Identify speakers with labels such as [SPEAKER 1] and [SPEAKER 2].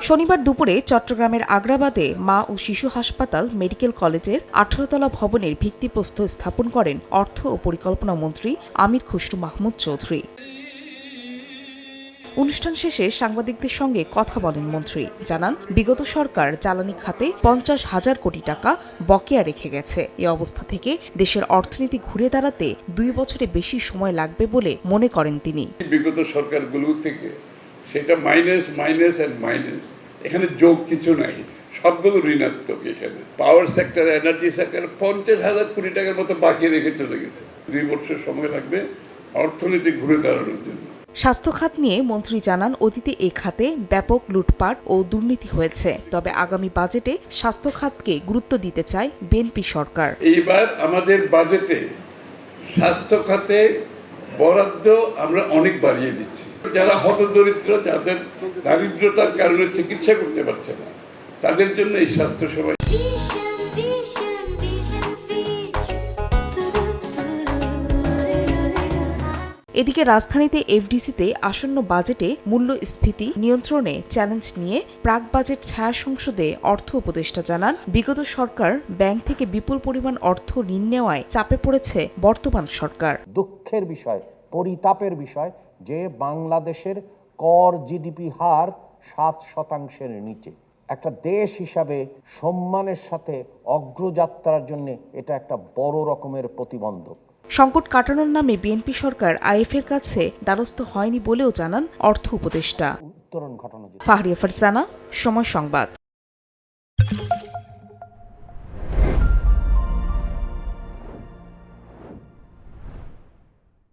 [SPEAKER 1] শনিবার দুপুরে চট্টগ্রামের আগ্রাবাদে মা ও শিশু হাসপাতাল মেডিকেল কলেজের 18 তলা ভবনের ভিত্তিপ্রস্তর স্থাপন করেন অর্থ ও পরিকল্পনা মন্ত্রী আমির খসরু মাহমুদ চৌধুরী। অনুষ্ঠান শেষে সাংবাদিকদের সঙ্গে কথা বলেন মন্ত্রী। জানান, বিগত সরকার জ্বালানি খাতে 50,000 কোটি টাকা বকেয়া রেখে গেছে। এ অবস্থা থেকে দেশের অর্থনীতি ঘুরে দাঁড়াতে 2 বছরে বেশি সময় লাগবে বলে মনে করেন তিনি।
[SPEAKER 2] বিগত সরকারগুলো থেকে সেটা মাইনাস মাইনাস এন্ড মাইনাস, এখানে যোগ কিছু নাই, সবগুলো ঋণাত্মক। এখানে পাওয়ার সেক্টর, এনার্জি সেক্টর 50,000 কোটি টাকার মতো বাকি রেখে চলে গেছে। 2 বছর সময় লাগবে অর্থনীতি ঘুরে দাঁড়ানোর জন্য।
[SPEAKER 1] স্বাস্থ্য খাত নিয়ে মন্ত্রী জানান, অতীতে এ খাতে ব্যাপক লুটপাট ও দুর্নীতি হয়েছে। তবে আগামী বাজেটে স্বাস্থ্য খাতকে গুরুত্ব দিতে চায় বিএনপি সরকার।
[SPEAKER 2] এইবার আমাদের বাজেটে স্বাস্থ্য খাতে বরাদ্দ আমরা অনেক বাড়িয়ে দিচ্ছি। যারা হতদরিদ্র, যাদের দারিদ্রতার কারণে চিকিৎসা করতে পারছে না, তাদের জন্য এই স্বাস্থ্য সেবা।
[SPEAKER 1] এদিকে রাজধানীতে এফডিসিতে আসন্ন বাজেটে মূল্যস্ফীতি নিয়ন্ত্রণে চ্যালেঞ্জ নিয়ে প্রাক বাজেট ছায়া সংসদে অর্থ উপদেষ্টা জানান, বিগত সরকার ব্যাংক থেকে বিপুল পরিমাণ অর্থ ঋণ নেওয়ায় চাপে পড়েছে বর্তমান সরকার।
[SPEAKER 3] দুঃখের বিষয়, পরিতাপের বিষয় যে বাংলাদেশের কর জিডিপি হার 7% নিচে। একটা দেশ হিসাবে সম্মানের সাথে অগ্রযাত্রার জন্য এটা একটা বড় রকমের প্রতিবন্ধক।
[SPEAKER 1] সংকট কাটানোর নামে বিএনপি সরকার আইএফের কাছে দ্বারস্থ হয়নি বলেও জানান অর্থ উপদেষ্টা।
[SPEAKER 3] উত্তরণ ঘটানো।
[SPEAKER 1] ফাহরিয়া ফারজানা, সময় সংবাদ।